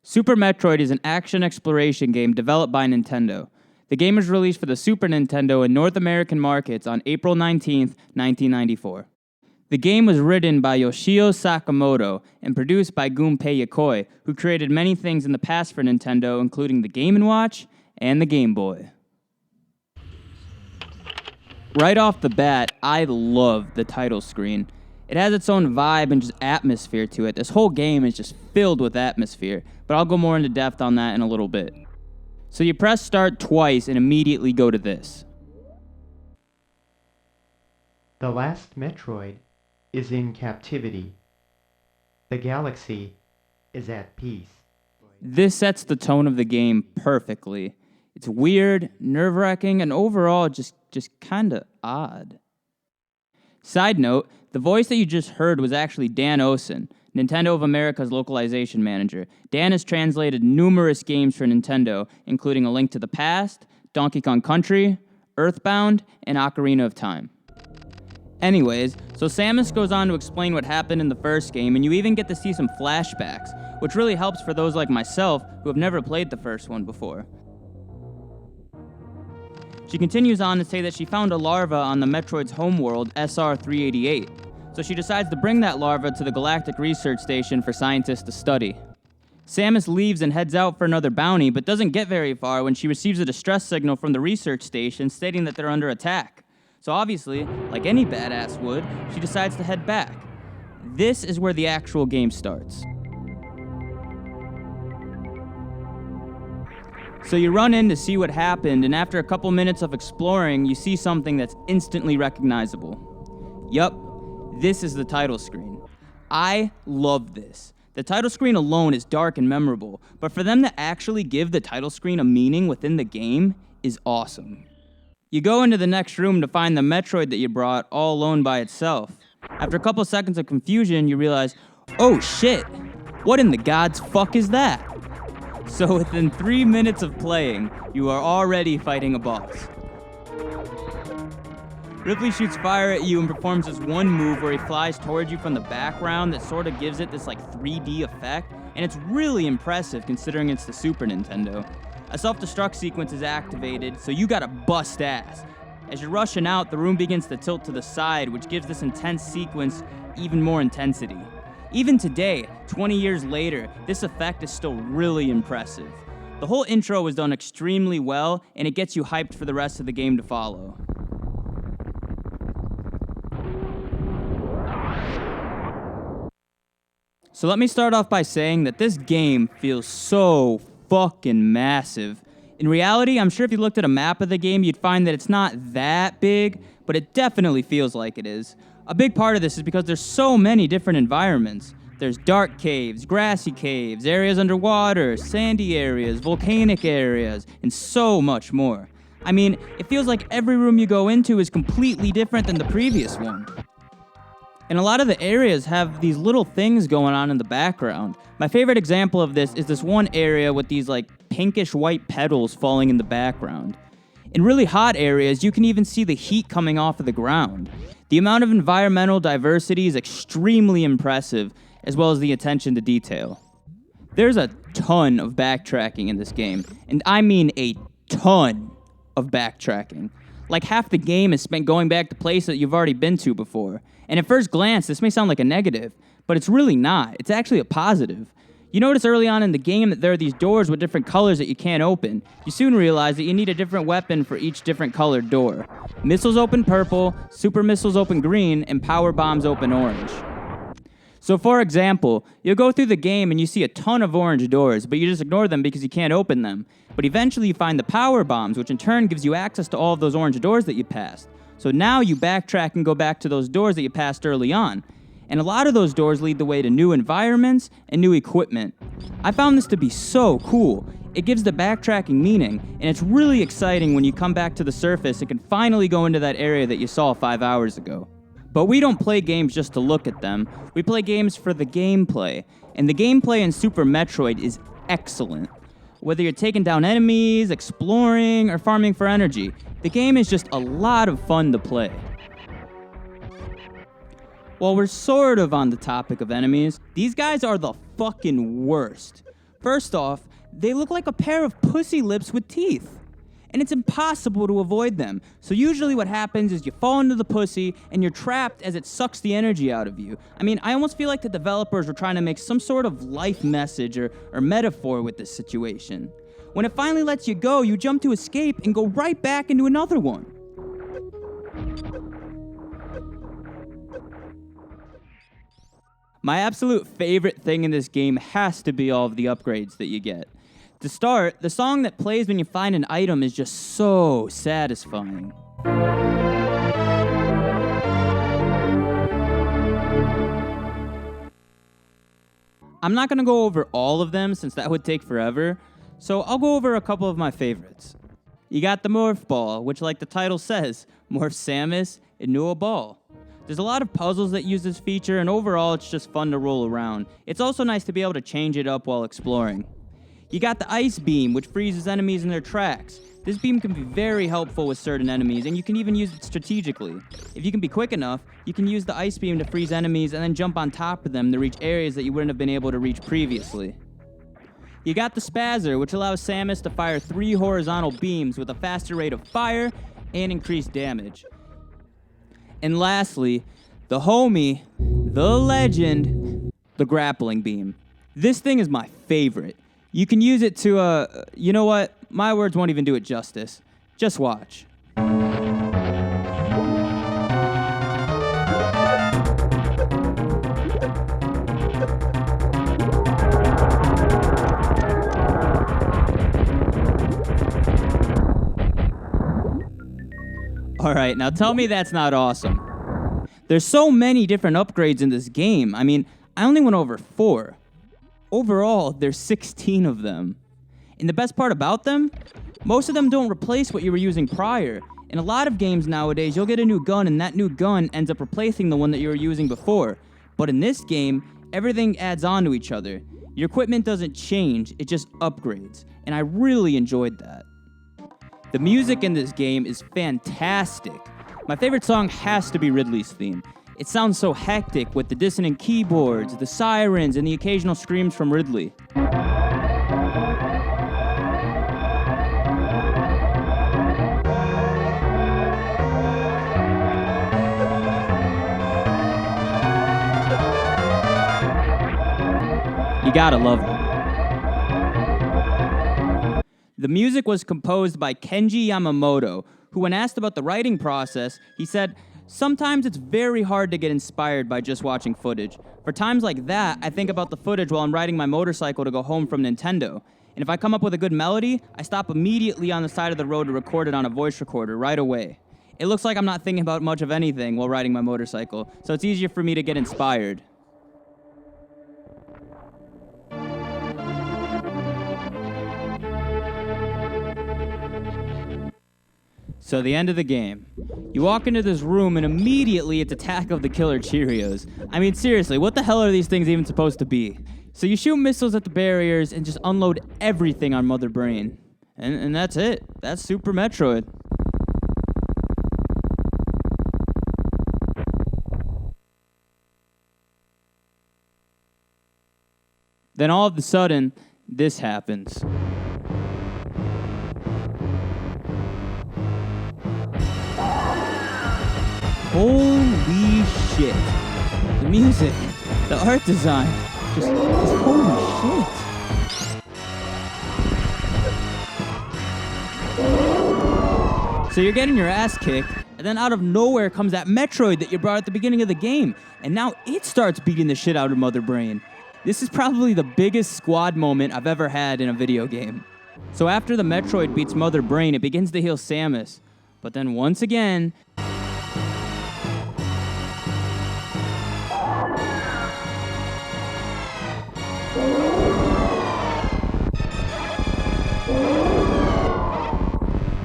Super Metroid is an action exploration game developed by Nintendo. The game was released for the Super Nintendo in North American markets on April 19, 1994. The game was written by Yoshio Sakamoto and produced by Gunpei Yokoi, who created many things in the past for Nintendo, including the Game & Watch and the Game Boy. Right off the bat, I love the title screen. It has its own vibe and just atmosphere to it. This whole game is just filled with atmosphere, but I'll go more into depth on that in a little bit. So you press start twice and immediately go to this. The last Metroid is in captivity. The galaxy is at peace. This sets the tone of the game perfectly. It's weird, nerve-wracking, and overall just kinda odd. Side note, the voice that you just heard was actually Dan Osen, Nintendo of America's localization manager. Dan has translated numerous games for Nintendo, including A Link to the Past, Donkey Kong Country, Earthbound, and Ocarina of Time. Anyways, so Samus goes on to explain what happened in the first game, and you even get to see some flashbacks, which really helps for those like myself who have never played the first one before. She continues on to say that she found a larva on the Metroid's homeworld, SR-388, so she decides to bring that larva to the Galactic Research Station for scientists to study. Samus leaves and heads out for another bounty, but doesn't get very far when she receives a distress signal from the research station stating that they're under attack. So obviously, like any badass would, she decides to head back. This is where the actual game starts. So you run in to see what happened, and after a couple minutes of exploring, you see something that's instantly recognizable. Yup, this is the title screen. I love this. The title screen alone is dark and memorable, but for them to actually give the title screen a meaning within the game is awesome. You go into the next room to find the Metroid that you brought all alone by itself. After a couple seconds of confusion, you realize, oh shit, what in the God's fuck is that? So within 3 minutes of playing, you are already fighting a boss. Ripley shoots fire at you and performs this one move where he flies towards you from the background that sort of gives it this like 3D effect, and it's really impressive considering it's the Super Nintendo. A self-destruct sequence is activated, so you gotta bust ass. As you're rushing out, the room begins to tilt to the side, which gives this intense sequence even more intensity. Even today, 20 years later, this effect is still really impressive. The whole intro was done extremely well, and it gets you hyped for the rest of the game to follow. So let me start off by saying that this game feels so fucking massive. In reality, I'm sure if you looked at a map of the game, you'd find that it's not that big, but it definitely feels like it is. A big part of this is because there's so many different environments. There's dark caves, grassy caves, areas underwater, sandy areas, volcanic areas, and so much more. I mean, it feels like every room you go into is completely different than the previous one. And a lot of the areas have these little things going on in the background. My favorite example of this is this one area with these like pinkish white petals falling in the background. In really hot areas, you can even see the heat coming off of the ground. The amount of environmental diversity is extremely impressive, as well as the attention to detail. There's a ton of backtracking in this game, and I mean a ton of backtracking. Like half the game is spent going back to places that you've already been to before. And at first glance, this may sound like a negative, but it's really not. It's actually a positive. You notice early on in the game that there are these doors with different colors that you can't open. You soon realize that you need a different weapon for each different colored door. Missiles open purple, super missiles open green, and power bombs open orange. So for example, you'll go through the game and you see a ton of orange doors, but you just ignore them because you can't open them. But eventually you find the power bombs, which in turn gives you access to all of those orange doors that you passed. So now you backtrack and go back to those doors that you passed early on. And a lot of those doors lead the way to new environments and new equipment. I found this to be so cool. It gives the backtracking meaning, and it's really exciting when you come back to the surface and can finally go into that area that you saw 5 hours ago. But we don't play games just to look at them. We play games for the gameplay, and the gameplay in Super Metroid is excellent. Whether you're taking down enemies, exploring, or farming for energy, the game is just a lot of fun to play. While we're sort of on the topic of enemies, these guys are the fucking worst. First off, they look like a pair of pussy lips with teeth. And it's impossible to avoid them. So usually what happens is you fall into the pussy and you're trapped as it sucks the energy out of you. I mean, I almost feel like the developers were trying to make some sort of life message or metaphor with this situation. When it finally lets you go, you jump to escape and go right back into another one. My absolute favorite thing in this game has to be all of the upgrades that you get. To start, the song that plays when you find an item is just so satisfying. I'm not going to go over all of them since that would take forever, so I'll go over a couple of my favorites. You got the Morph Ball, which like the title says, morphs Samus into a ball. There's a lot of puzzles that use this feature, and overall it's just fun to roll around. It's also nice to be able to change it up while exploring. You got the Ice Beam, which freezes enemies in their tracks. This beam can be very helpful with certain enemies, and you can even use it strategically. If you can be quick enough, you can use the Ice Beam to freeze enemies and then jump on top of them to reach areas that you wouldn't have been able to reach previously. You got the Spazzer, which allows Samus to fire 3 horizontal beams with a faster rate of fire and increased damage. And lastly, the homie, the legend, the Grappling Beam. This thing is my favorite. You can use it to, you know what? My words won't even do it justice. Just watch. Alright, now tell me that's not awesome. There's so many different upgrades in this game. I mean, I only went over 4. Overall, there's 16 of them. And the best part about them, most of them don't replace what you were using prior. In a lot of games nowadays, you'll get a new gun and that new gun ends up replacing the one that you were using before. But in this game, everything adds on to each other. Your equipment doesn't change, it just upgrades. And I really enjoyed that. The music in this game is fantastic. My favorite song has to be Ridley's theme. It sounds so hectic with the dissonant keyboards, the sirens, and the occasional screams from Ridley. You gotta love it. The music was composed by Kenji Yamamoto, who when asked about the writing process, he said, "Sometimes it's very hard to get inspired by just watching footage. For times like that, I think about the footage while I'm riding my motorcycle to go home from Nintendo. And if I come up with a good melody, I stop immediately on the side of the road to record it on a voice recorder right away. It looks like I'm not thinking about much of anything while riding my motorcycle, so it's easier for me to get inspired." So the end of the game. You walk into this room and immediately it's Attack of the Killer Cheerios. I mean, seriously, what the hell are these things even supposed to be? So you shoot missiles at the barriers and just unload everything on Mother Brain. And that's it. That's Super Metroid. Then all of a sudden, this happens. Holy shit. The music, the art design, just holy shit. So you're getting your ass kicked, and then out of nowhere comes that Metroid that you brought at the beginning of the game, and now it starts beating the shit out of Mother Brain. This is probably the biggest squad moment I've ever had in a video game. So after the Metroid beats Mother Brain, it begins to heal Samus. But then once again,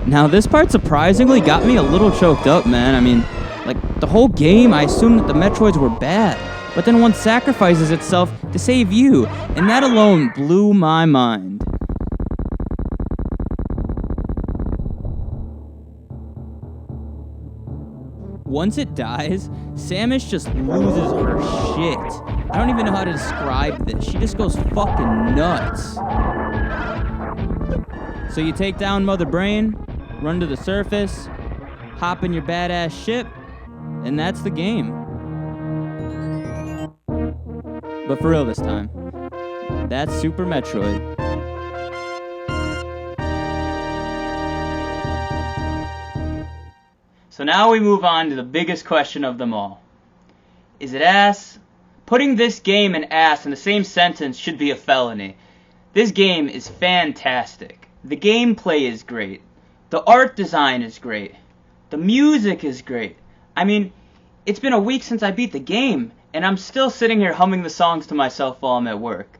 now this part surprisingly got me a little choked up, man. I mean, like, the whole game I assumed that the Metroids were bad, but then one sacrifices itself to save you, and that alone blew my mind. Once it dies, Samus just loses her shit. I don't even know how to describe this. She just goes fucking nuts. So you take down Mother Brain, run to the surface, hop in your badass ship, and that's the game. But for real this time. That's Super Metroid. So now we move on to the biggest question of them all. Is it ass? Putting this game and ass in the same sentence should be a felony. This game is fantastic. The gameplay is great. The art design is great. The music is great. I mean, it's been a week since I beat the game, and I'm still sitting here humming the songs to myself while I'm at work.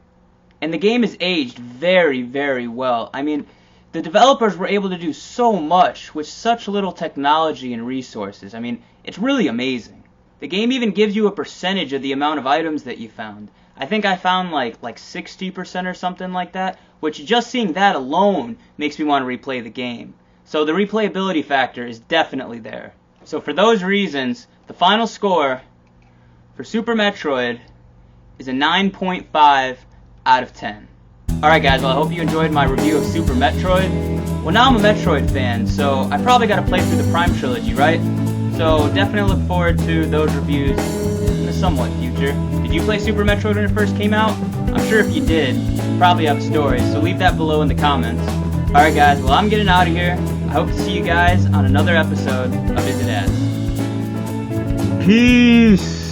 And the game is aged very, very well. I mean, the developers were able to do so much with such little technology and resources. I mean, it's really amazing. The game even gives you a percentage of the amount of items that you found. I think I found like 60% or something like that, which just seeing that alone makes me want to replay the game. So the replayability factor is definitely there. So for those reasons, the final score for Super Metroid is a 9.5 out of 10. Alright guys, well I hope you enjoyed my review of Super Metroid. Well now I'm a Metroid fan, so I probably gotta play through the Prime Trilogy, right? So definitely look forward to those reviews in the somewhat future. Did you play Super Metroid when it first came out? I'm sure if you did, you probably have a story, so leave that below in the comments. Alright guys, well I'm getting out of here. I hope to see you guys on another episode of Is It Ass? Peace!